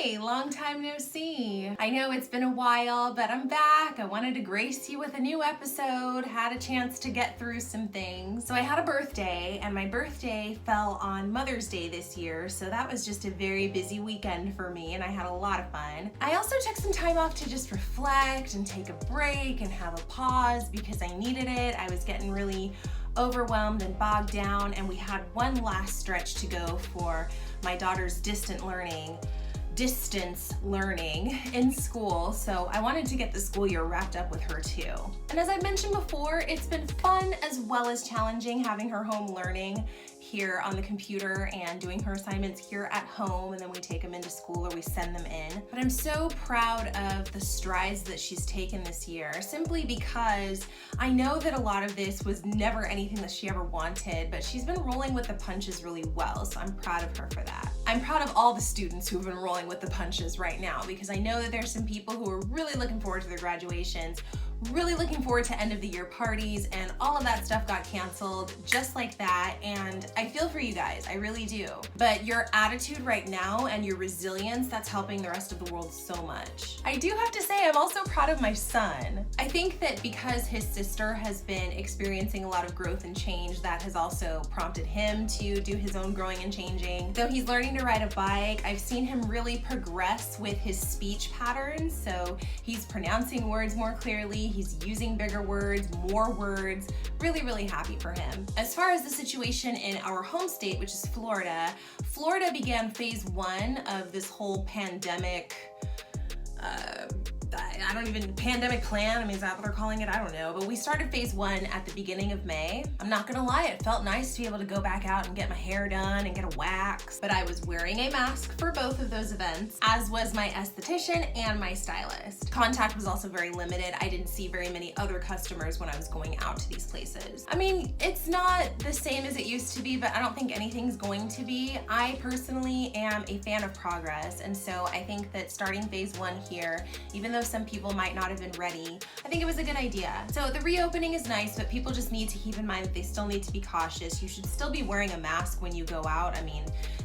Hi, long time no see. I know it's been a while, but I'm back. I wanted to grace you with a new episode, had a chance to get through some things. So I had a birthday, and my birthday fell on Mother's Day this year, so that was just a very busy weekend for me, and I had a lot of fun. I also took some time off to just reflect and take a break and have a pause because I needed it. I was getting really overwhelmed and bogged down, and we had one last stretch to go for my daughter's distance learning in school, so I wanted to get the school year wrapped up with her too. And as I mentioned before, it's been fun as well as challenging having her home learning here on the computer and doing her assignments here at home, and then we take them into school or we send them in. But I'm so proud of the strides that she's taken this year, simply because I know that a lot of this was never anything that she ever wanted, but she's been rolling with the punches really well, so I'm proud of her for that. I'm proud of all the students who've been rolling with the punches right now, because I know that there's some people who are really looking forward to their graduations, really looking forward to end of the year parties, and all of that stuff got canceled just like that, and I feel for you guys, I really do. But your attitude right now and your resilience, that's helping the rest of the world so much. I do have to say, I'm also proud of my son. I think that because his sister has been experiencing a lot of growth and change, that has also prompted him to do his own growing and changing. Though he's learning to ride a bike, I've seen him really progress with his speech patterns, so he's pronouncing words more clearly, he's using bigger words, more words. Really, really happy for him. As far as the situation in our home state, which is Florida, Florida began phase 1 of this whole pandemic, pandemic plan, I mean, is that what they're calling it? I don't know, but we started phase 1 at the beginning of May. I'm not gonna lie, it felt nice to be able to go back out and get my hair done and get a wax, but I was wearing a mask for both of those events, as was my esthetician and my stylist. Contact was also very limited. I didn't see very many other customers when I was going out to these places. I mean, it's not the same as it used to be, but I don't think anything's going to be. I personally am a fan of progress, and so I think that starting phase 1 here, even though some people might not have been ready, I think it was a good idea. So the reopening is nice, but people just need to keep in mind that they still need to be cautious. You should still be wearing a mask when you go out. I mean,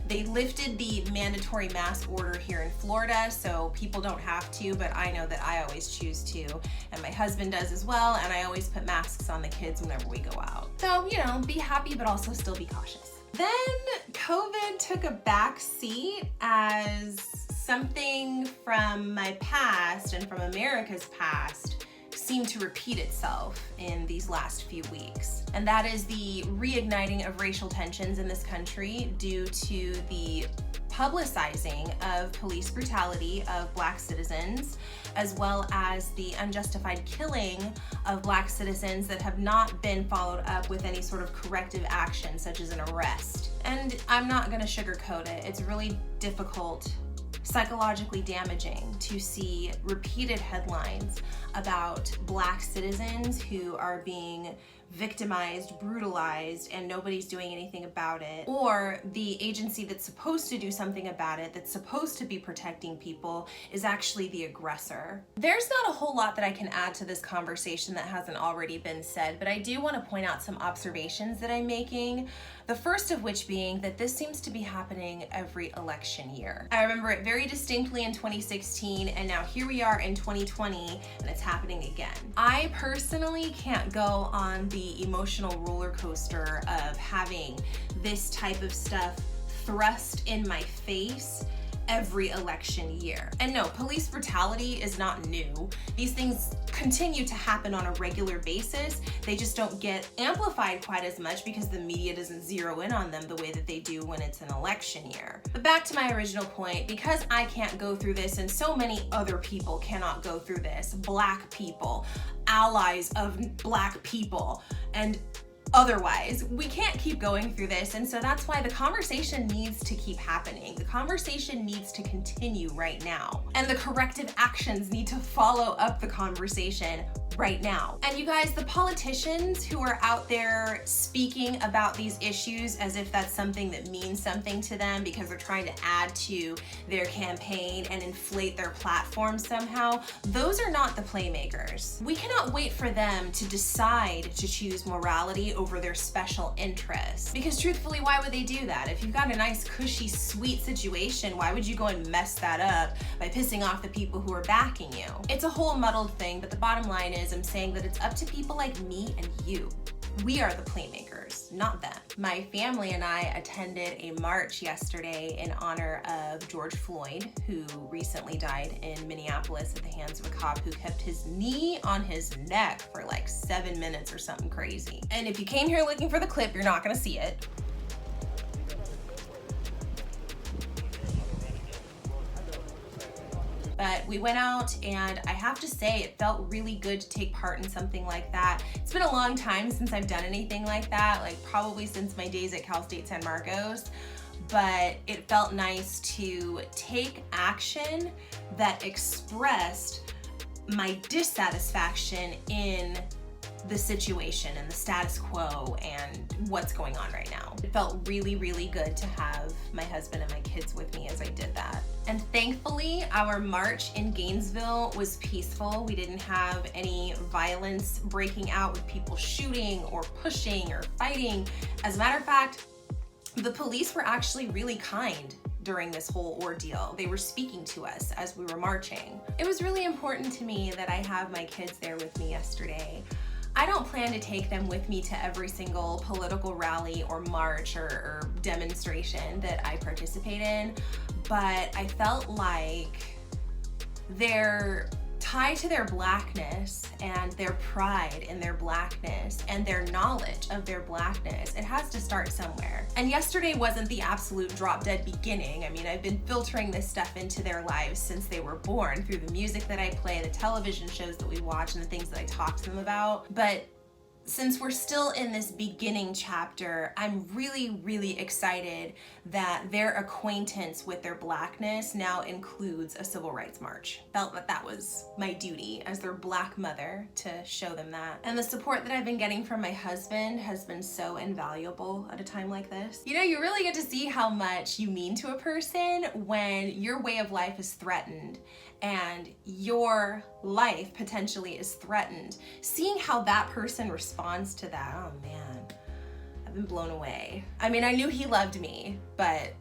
they lifted the mandatory mask order here in Florida, so people don't have to, but I know that I always choose to, and my husband does as well, and I always put masks on the kids whenever we go out. So, you know, be happy, but also still be cautious. Then COVID took a back seat as something from my past and from America's past seemed to repeat itself in these last few weeks. And that is the reigniting of racial tensions in this country due to the publicizing of police brutality of Black citizens, as well as the unjustified killing of Black citizens that have not been followed up with any sort of corrective action, such as an arrest. And I'm not gonna sugarcoat it. It's really difficult, psychologically damaging to see repeated headlines about Black citizens who are being victimized, brutalized, and nobody's doing anything about it, or the agency that's supposed to do something about it, that's supposed to be protecting people, is actually the aggressor. There's not a whole lot that I can add to this conversation that hasn't already been said, but I do want to point out some observations that I'm making. The first of which being that this seems to be happening every election year. I remember it very distinctly in 2016, and now here we are in 2020, and it's happening again. I personally can't go on the emotional roller coaster of having this type of stuff thrust in my face every election year. And no, police brutality is not new. These things continue to happen on a regular basis. They just don't get amplified quite as much because the media doesn't zero in on them the way that they do when it's an election year. But back to my original point, because I can't go through this and so many other people cannot go through this, Black people, allies of Black people, and otherwise, we can't keep going through this, and so that's why the conversation needs to keep happening. The conversation needs to continue right now, and the corrective actions need to follow up the conversation right now. And you guys, the politicians who are out there speaking about these issues as if that's something that means something to them because they're trying to add to their campaign and inflate their platform somehow, those are not the playmakers. We cannot wait for them to decide to choose morality priority over their special interests. Because truthfully, why would they do that? If you've got a nice, cushy, sweet situation, why would you go and mess that up by pissing off the people who are backing you? It's a whole muddled thing, but the bottom line is I'm saying that it's up to people like me and you. We are the playmakers, not them. My family and I attended a march yesterday in honor of George Floyd, who recently died in Minneapolis at the hands of a cop who kept his knee on his neck for like 7 minutes or something crazy. And if you came here looking for the clip, you're not gonna see it. But we went out, and I have to say it felt really good to take part in something like that. It's been a long time since I've done anything like that, like probably since my days at Cal State San Marcos, but it felt nice to take action that expressed my dissatisfaction in the situation and the status quo and what's going on right now. It felt really, really good to have my husband and my kids with me as I did that. And thankfully, our march in Gainesville was peaceful. We didn't have any violence breaking out with people shooting or pushing or fighting. As a matter of fact, the police were actually really kind during this whole ordeal. They were speaking to us as we were marching. It was really important to me that I have my kids there with me yesterday. I don't plan to take them with me to every single political rally or march or demonstration that I participate in, but I felt like their tie to their blackness and their pride in their blackness and their knowledge of their blackness, it has to start somewhere. And yesterday wasn't the absolute drop dead beginning. I mean, I've been filtering this stuff into their lives since they were born through the music that I play, the television shows that we watch, and the things that I talk to them about. But since we're still in this beginning chapter, I'm really, really excited that their acquaintance with their blackness now includes a civil rights march. Felt that that was my duty as their black mother to show them that. And the support that I've been getting from my husband has been so invaluable at a time like this. You know, you really get to see how much you mean to a person when your way of life is threatened and your life potentially is threatened. Seeing how that person responds to that, oh man, I've been blown away. I mean, I knew he loved me, but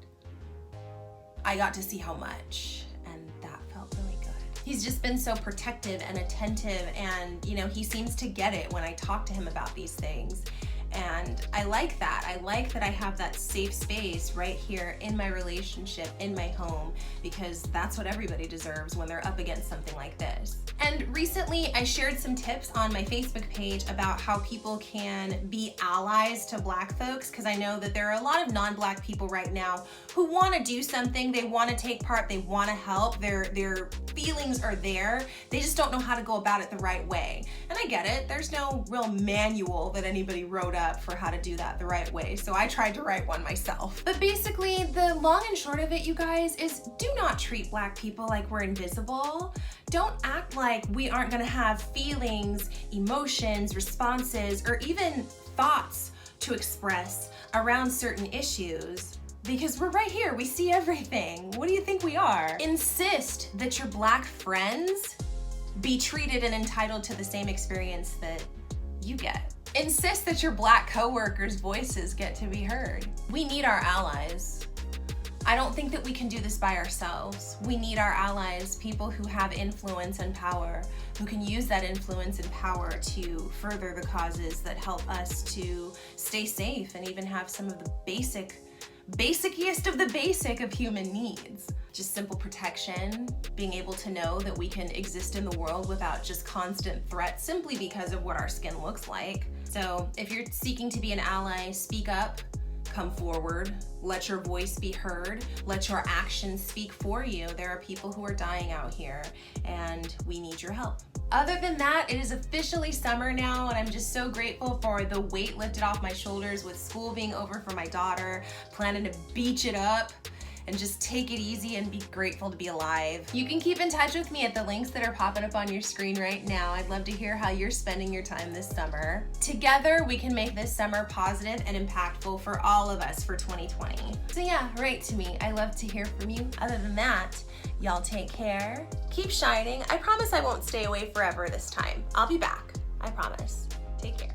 I got to see how much, and that felt really good. He's just been so protective and attentive, and you know, he seems to get it when I talk to him about these things. And I like that. I like that I have that safe space right here in my relationship, in my home, because that's what everybody deserves when they're up against something like this. And recently I shared some tips on my Facebook page about how people can be allies to Black folks, because I know that there are a lot of non-Black people right now who want to do something, they want to take part, they want to help, their feelings are there, they just don't know how to go about it the right way. And I get it, there's no real manual that anybody wrote up for how to do that the right way, so I tried to write one myself. But basically, the long and short of it, you guys, is do not treat Black people like we're invisible. Don't act like we aren't gonna have feelings, emotions, responses, or even thoughts to express around certain issues, because we're right here, we see everything. What do you think we are? Insist that your Black friends be treated and entitled to the same experience that you get. Insist that your Black coworkers' voices get to be heard. We need our allies. I don't think that we can do this by ourselves. We need our allies, people who have influence and power, who can use that influence and power to further the causes that help us to stay safe and even have some of the basicest of the basic of human needs. Just simple protection, being able to know that we can exist in the world without just constant threat simply because of what our skin looks like. So if you're seeking to be an ally, speak up, come forward, let your voice be heard, let your actions speak for you. There are people who are dying out here and we need your help. Other than that, it is officially summer now, and I'm just so grateful for the weight lifted off my shoulders with school being over for my daughter, planning to beach it up and just take it easy and be grateful to be alive. You can keep in touch with me at the links that are popping up on your screen right now. I'd love to hear how you're spending your time this summer. Together, we can make this summer positive and impactful for all of us for 2020. So yeah, write to me. I love to hear from you. Other than that, y'all take care. Keep shining. I promise I won't stay away forever this time. I'll be back. I promise. Take care.